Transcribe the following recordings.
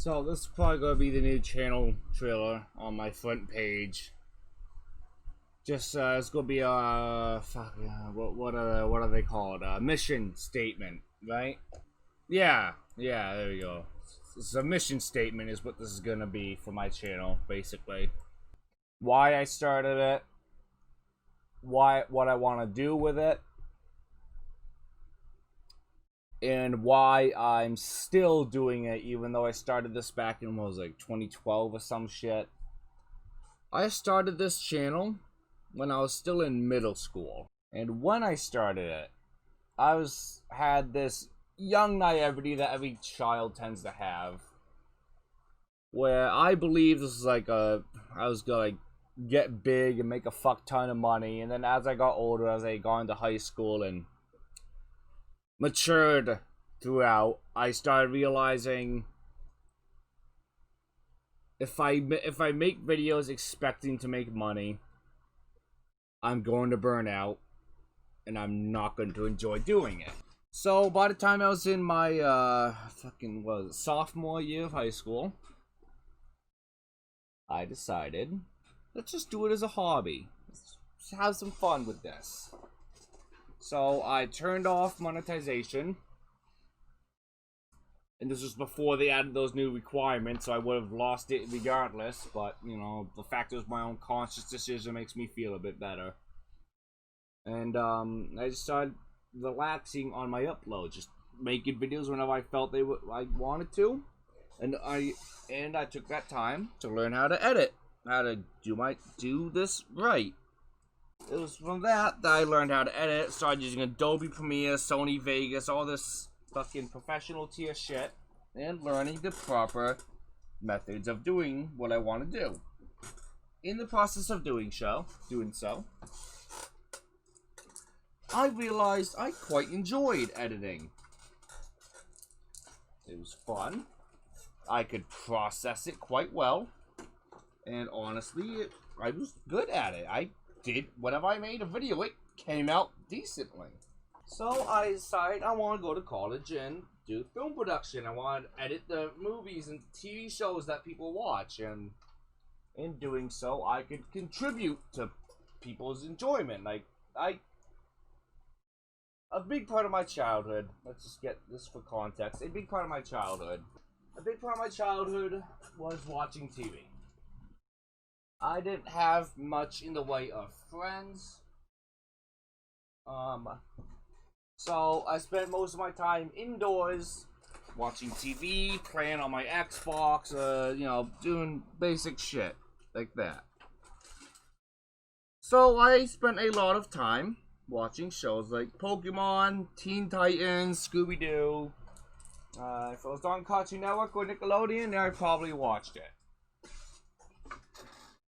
So this is probably gonna be the new channel trailer on my front page. Just it's gonna be a what are they called? Mission statement, right? Yeah, there we go. This is a mission statement is what this is gonna be for my channel, basically. Why I started it, what I want to do with it, and why I'm still doing it even though I started this back in, what was it, like 2012 or some shit. I started this channel when I was still in middle school, and when I started it, I had this young naivety that every child tends to have, where I believe this is like I was gonna get big and make a fuck ton of money, and then as I got older, as I got into high school and matured throughout, I started realizing if I make videos expecting to make money, I'm going to burn out, and I'm not going to enjoy doing it. So by the time I was in my sophomore year of high school, I decided, let's just do it as a hobby. Let's have some fun with this. So I turned off monetization, and this was before they added those new requirements, so I would have lost it regardless, but, you know, the fact it was my own conscious decision makes me feel a bit better. And I just started relaxing on my upload, just making videos whenever I felt I wanted to, and I took that time to learn how to edit, how to do this right. It was from that I learned how to edit, started using Adobe Premiere, Sony Vegas, all this fucking professional tier shit, and learning the proper methods of doing what I want to do. In the process of doing so, I realized I quite enjoyed editing. It was fun. I could process it quite well, and honestly, I was good at it. Whenever I made a video, it came out decently. So I decided I want to go to college and do film production. I want to edit the movies and TV shows that people watch, and in doing so, I could contribute to people's enjoyment. A big part of my childhood, let's just get this for context, a big part of my childhood was watching TV. I didn't have much in the way of friends. So I spent most of my time indoors, watching TV, playing on my Xbox, doing basic shit like that. So I spent a lot of time watching shows like Pokemon, Teen Titans, Scooby-Doo. If it was on Cartoon Network or Nickelodeon, I probably watched it.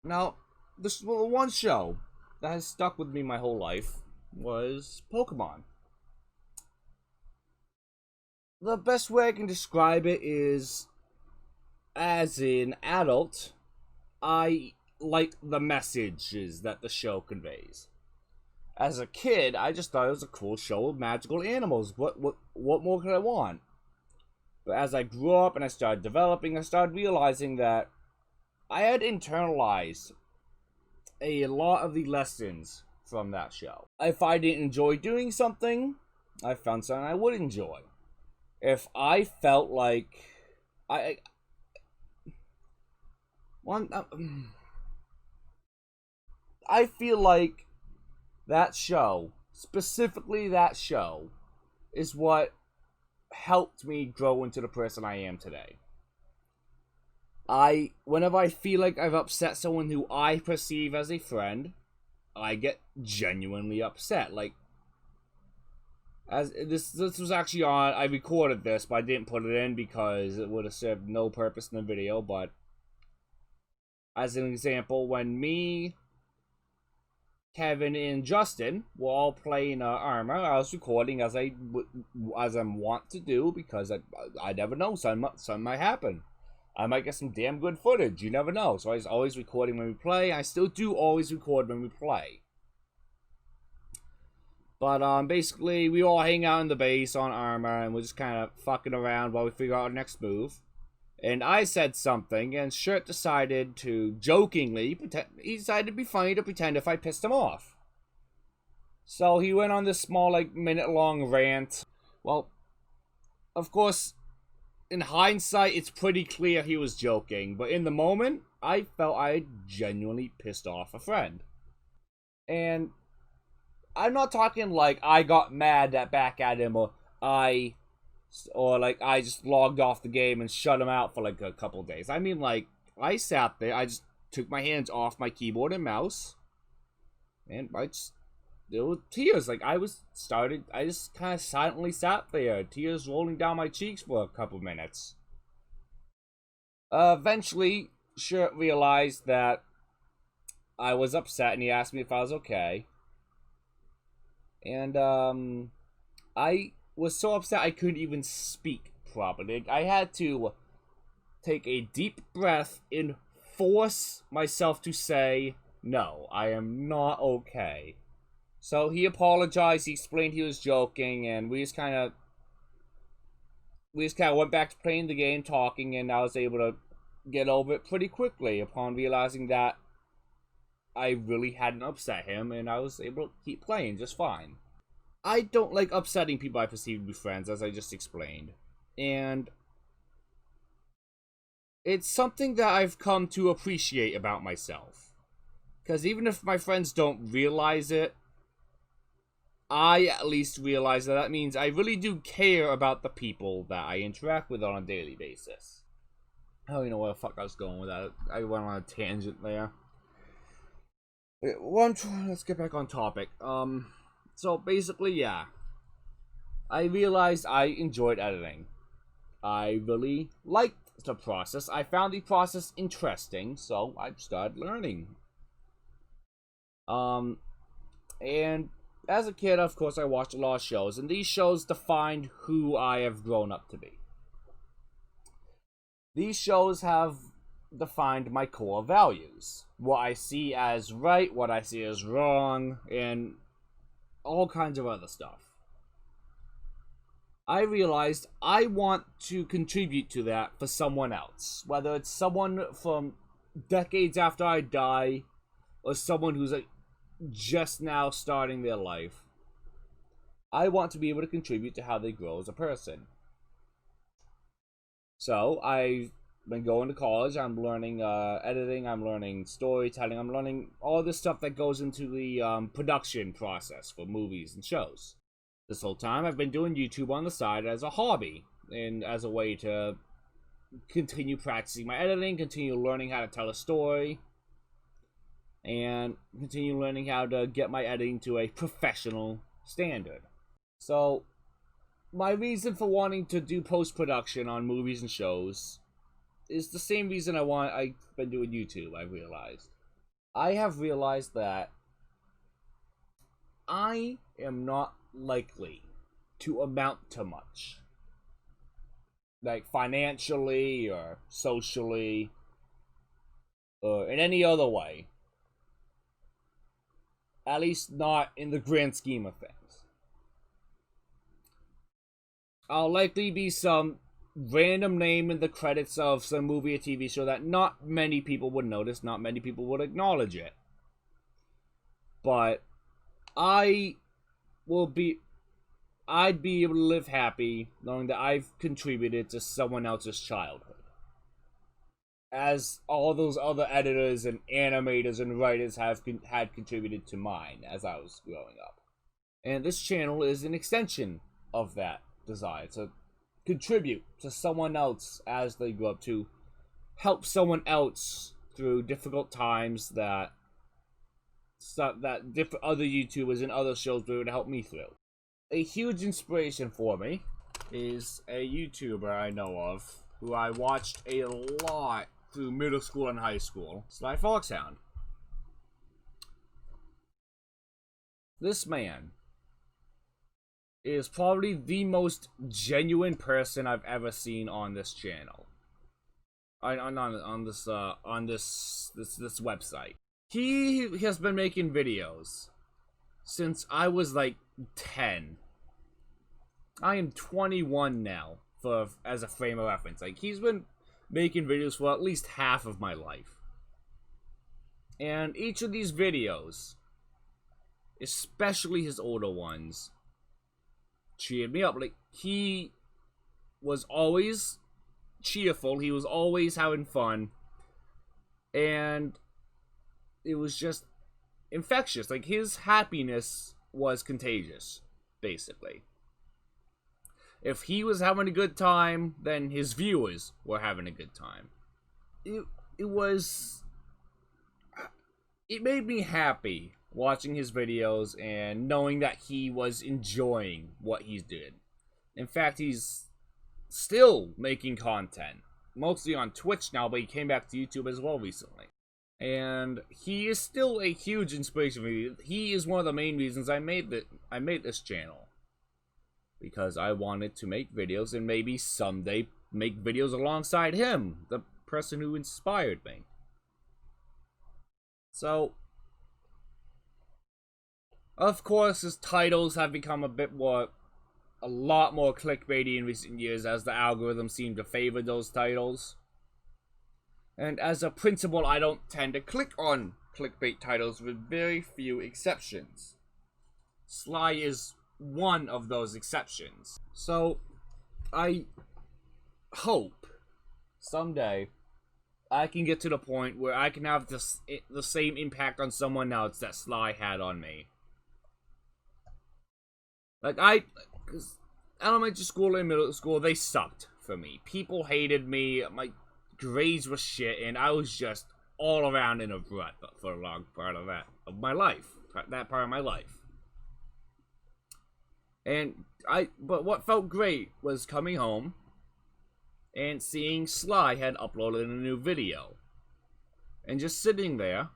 Now, this one show that has stuck with me my whole life was Pokemon. The best way I can describe it is, as an adult, I like the messages that the show conveys. As a kid, I just thought it was a cool show of magical animals. What more could I want? But as I grew up and I started developing, I started realizing that I had internalized a lot of the lessons from that show. If I didn't enjoy doing something, I found something I would enjoy. If I felt like I feel like that show, specifically that show, is what helped me grow into the person I am today. Whenever I feel like I've upset someone who I perceive as a friend, I get genuinely upset. Like, as this was actually on, I recorded this, but I didn't put it in because it would have served no purpose in the video, but as an example, when me, Kevin, and Justin were all playing Armor, I was recording as I'm wont to do, because I never know, something might happen. I might get some damn good footage, you never know. So I was always recording when we play. I still do always record when we play. But basically, we all hang out in the base on Armor, and we're just kind of fucking around while we figure out our next move. And I said something, and Shirt decided to jokingly pretend. He decided to be funny to pretend if I pissed him off. So he went on this small, like, minute-long rant. Well, of course, in hindsight, it's pretty clear he was joking. But in the moment, I felt I had genuinely pissed off a friend. And I'm not talking like I got mad back at him, or I just logged off the game and shut him out for like a couple days. I mean, like, I sat there, I just took my hands off my keyboard and mouse, and there were tears. Like, I just kind of silently sat there, tears rolling down my cheeks for a couple minutes. Eventually, Shirt realized that I was upset, and he asked me if I was okay. And, I was so upset I couldn't even speak properly. I had to take a deep breath and force myself to say, no, I am not okay. So he apologized, he explained he was joking, and we just kind of went back to playing the game, talking, and I was able to get over it pretty quickly upon realizing that I really hadn't upset him, and I was able to keep playing just fine. I don't like upsetting people I perceive to be friends, as I just explained. And it's something that I've come to appreciate about myself. Because even if my friends don't realize it, I at least realize that means I really do care about the people that I interact with on a daily basis. I don't even know where the fuck I was going with that. I went on a tangent there. Let's get back on topic. So basically, yeah. I realized I enjoyed editing. I really liked the process. I found the process interesting, so I started learning. And as a kid, of course, I watched a lot of shows, and these shows defined who I have grown up to be. These shows have defined my core values. What I see as right, what I see as wrong, and all kinds of other stuff. I realized I want to contribute to that for someone else. Whether it's someone from decades after I die, or someone who's like just now starting their life. I want to be able to contribute to how they grow as a person. So, I've been going to college, I'm learning editing, I'm learning storytelling, I'm learning all this stuff that goes into the production process for movies and shows. This whole time, I've been doing YouTube on the side as a hobby, and as a way to continue practicing my editing, continue learning how to tell a story, and continue learning how to get my editing to a professional standard. So, my reason for wanting to do post-production on movies and shows is the same reason I've been doing YouTube, I've realized. I have realized that I am not likely to amount to much. Like, financially, or socially, or in any other way. At least not in the grand scheme of things. I'll likely be some random name in the credits of some movie or TV show that not many people would notice, not many people would acknowledge it. But I'd be able to live happy knowing that I've contributed to someone else's childhood. As all those other editors and animators and writers had contributed to mine as I was growing up. And this channel is an extension of that desire to contribute to someone else as they grow up, to help someone else through difficult times that different other YouTubers and other shows were able to help me through. A huge inspiration for me is a YouTuber I know of who I watched a lot through middle school and high school, Sly Foxhound. This man is probably the most genuine person I've ever seen on this channel. On this website. He has been making videos since I was like 10. I am 21 now, as a frame of reference. Like, he's been making videos for at least half of my life. And each of these videos, especially his older ones, cheered me up. Like, he was always cheerful, he was always having fun, and it was just infectious. Like, his happiness was contagious, basically. If he was having a good time, then his viewers were having a good time. It made me happy watching his videos and knowing that he was enjoying what he's doing. In fact, he's still making content, mostly on Twitch now, but he came back to YouTube as well recently. And he is still a huge inspiration for me. He is one of the main reasons I made this channel. Because I wanted to make videos and maybe someday make videos alongside him, the person who inspired me. So, of course, his titles have become a lot more clickbaity in recent years, as the algorithm seemed to favor those titles. And as a principle, I don't tend to click on clickbait titles, with very few exceptions. Sly is one of those exceptions. So, I hope someday I can get to the point where I can have the same impact on someone else that Sly had on me. Like, because elementary school and middle school, they sucked for me. People hated me, my grades were shit, and I was just all around in a rut for a long part of my life. But what felt great was coming home and seeing Sly had uploaded a new video. And just sitting there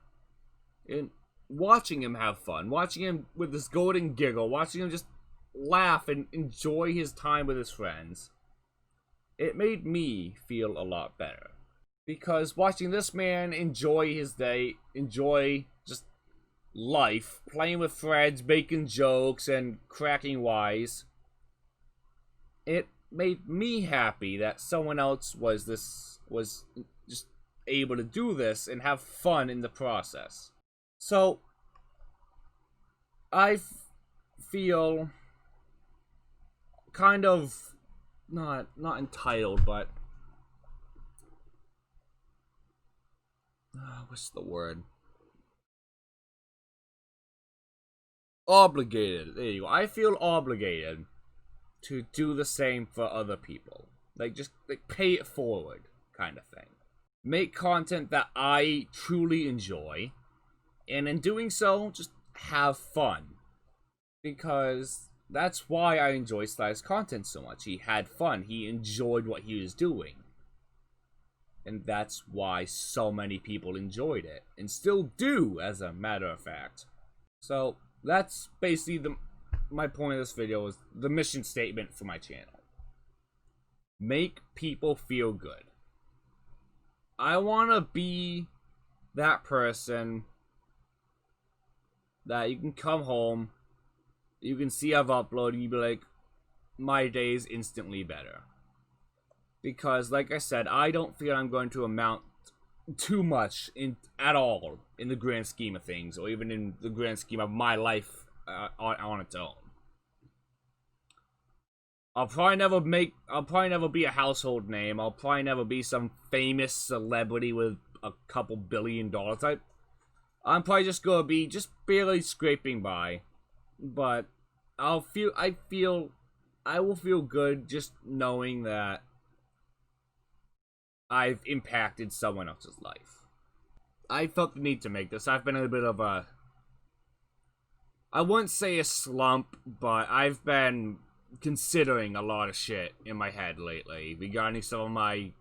and watching him have fun, watching him with this golden giggle, watching him just laugh and enjoy his time with his friends. It made me feel a lot better. Because watching this man enjoy his day, enjoy just life, playing with friends, making jokes, and cracking wise, it made me happy that someone else was just able to do this and have fun in the process. So, I feel kind of not entitled, but what's the word? Obligated. There you go. I feel obligated to do the same for other people. Just pay it forward kind of thing. Make content that I truly enjoy, and in doing so, just have fun. Because that's why I enjoy Sly's content so much. He had fun. He enjoyed what he was doing. And that's why so many people enjoyed it. And still do, as a matter of fact. So, that's basically my point of this video, is the mission statement for my channel. Make people feel good. I want to be that person that you can come home, you can see I've uploaded, and you be like, my day is instantly better. Because, like I said, I don't feel I'm going to amount too much at all in the grand scheme of things, or even in the grand scheme of my life on its own. I'll probably never be a household name. I'll probably never be some famous celebrity with a couple $1 billion type. I'm probably just gonna be just barely scraping by, but I will feel good just knowing that I've impacted someone else's life. I felt the need to make this. I've been in a bit of a, I wouldn't say a slump, but I've been considering a lot of shit in my head lately regarding some of my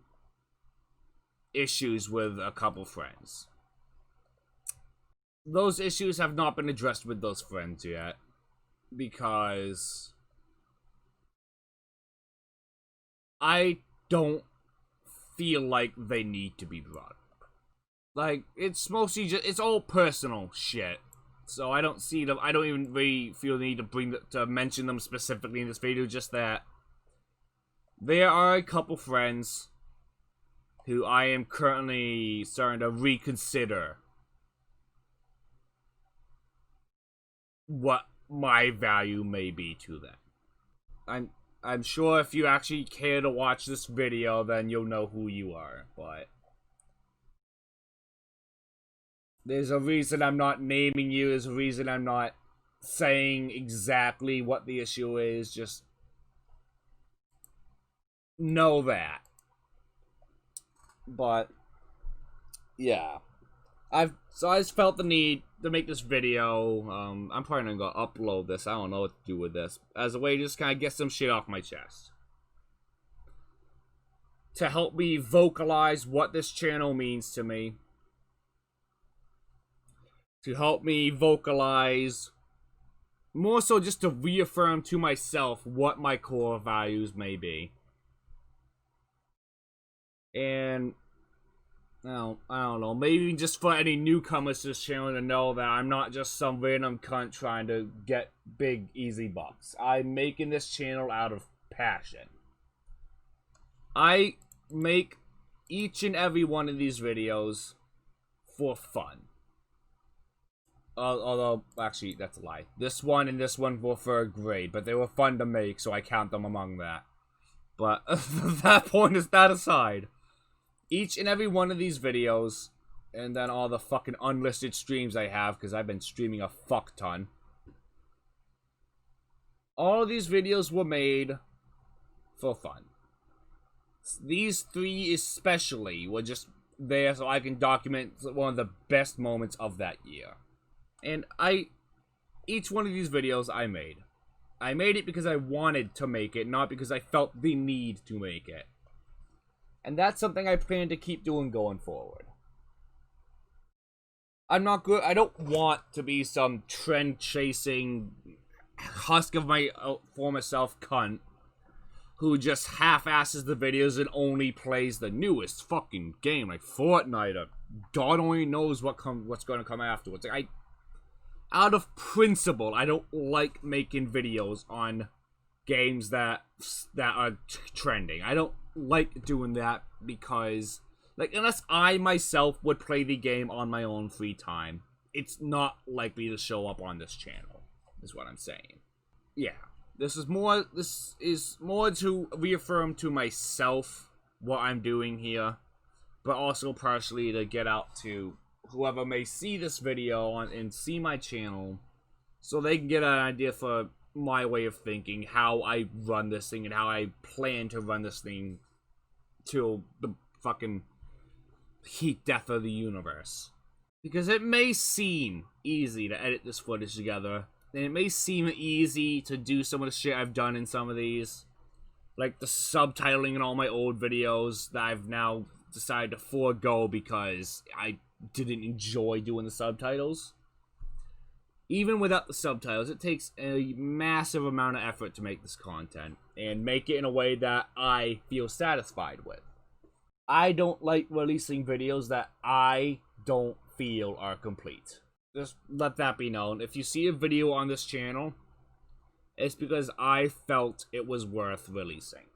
issues with a couple friends. Those issues have not been addressed with those friends yet, because I don't feel like they need to be brought up. Like, it's mostly just, it's all personal shit. So I don't see them, I don't even really feel the need to mention them specifically in this video, just that there are a couple friends who I am currently starting to reconsider what my value may be to them. I'm sure if you actually care to watch this video, then you'll know who you are, but there's a reason I'm not naming you, there's a reason I'm not saying exactly what the issue is, just know that. But yeah, I just felt the need to make this video. I'm probably not gonna upload this. I don't know what to do with this as a way to just kind of get some shit off my chest, to help me vocalize what this channel means to me, to help me vocalize more so just to reaffirm to myself what my core values may be. And I don't know, maybe just for any newcomers to this channel to know that I'm not just some random cunt trying to get big, easy bucks. I'm making this channel out of passion. I make each and every one of these videos for fun. Although, actually, that's a lie. This one and this one were for a grade, but they were fun to make, so I count them among that. But that point is that aside. Each and every one of these videos, and then all the fucking unlisted streams I have, because I've been streaming a fuck ton. All of these videos were made for fun. These three especially were just there so I can document one of the best moments of that year. And each one of these videos I made it because I wanted to make it, not because I felt the need to make it. And that's something I plan to keep doing going forward. I'm not good. I don't want to be some trend-chasing husk of my former self cunt who just half-asses the videos and only plays the newest fucking game, like Fortnite, or God only knows what's going to come afterwards. Like, out of principle, I don't like making videos on games that are trending. I don't like doing that because, like, unless I myself would play the game on my own free time, it's not likely to show up on this channel, is what I'm saying. Yeah, this is more to reaffirm to myself what I'm doing here, but also partially to get out to whoever may see this video and see my channel, so they can get an idea for my way of thinking, how I run this thing, and how I plan to run this thing till the fucking heat death of the universe. Because it may seem easy to edit this footage together, and it may seem easy to do some of the shit I've done in some of these, like the subtitling in all my old videos that I've now decided to forego because I didn't enjoy doing the subtitles. Even without the subtitles, it takes a massive amount of effort to make this content and make it in a way that I feel satisfied with. I don't like releasing videos that I don't feel are complete. Just let that be known. If you see a video on this channel, it's because I felt it was worth releasing.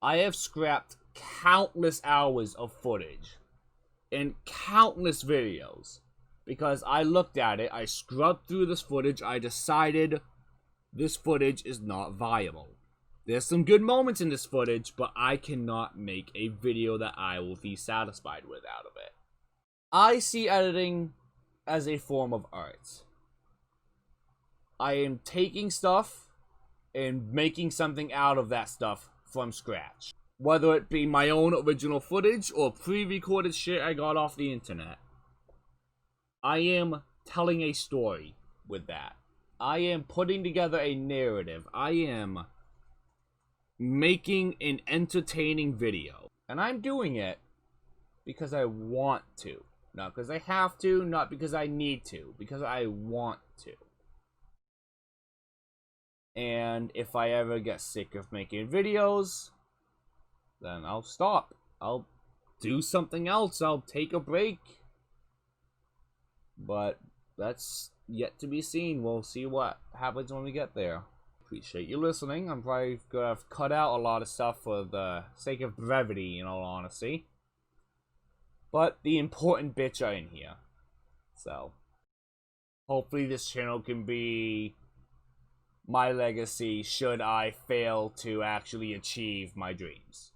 I have scrapped countless hours of footage and countless videos because I looked at it, I scrubbed through this footage, I decided this footage is not viable. There's some good moments in this footage, but I cannot make a video that I will be satisfied with out of it. I see editing as a form of art. I am taking stuff and making something out of that stuff from scratch. Whether it be my own original footage or pre-recorded shit I got off the internet. I am telling a story with that. I am putting together a narrative. I am making an entertaining video. And I'm doing it because I want to. Not because I have to, not because I need to. Because I want to. And if I ever get sick of making videos, then I'll stop. I'll do something else. I'll take a break. But that's yet to be seen. We'll see what happens when we get there. appreciate you listening. I'm probably gonna have cut out a lot of stuff for the sake of brevity, in all honesty. But the important bits are in here. So, hopefully this channel can be my legacy should I fail to actually achieve my dreams.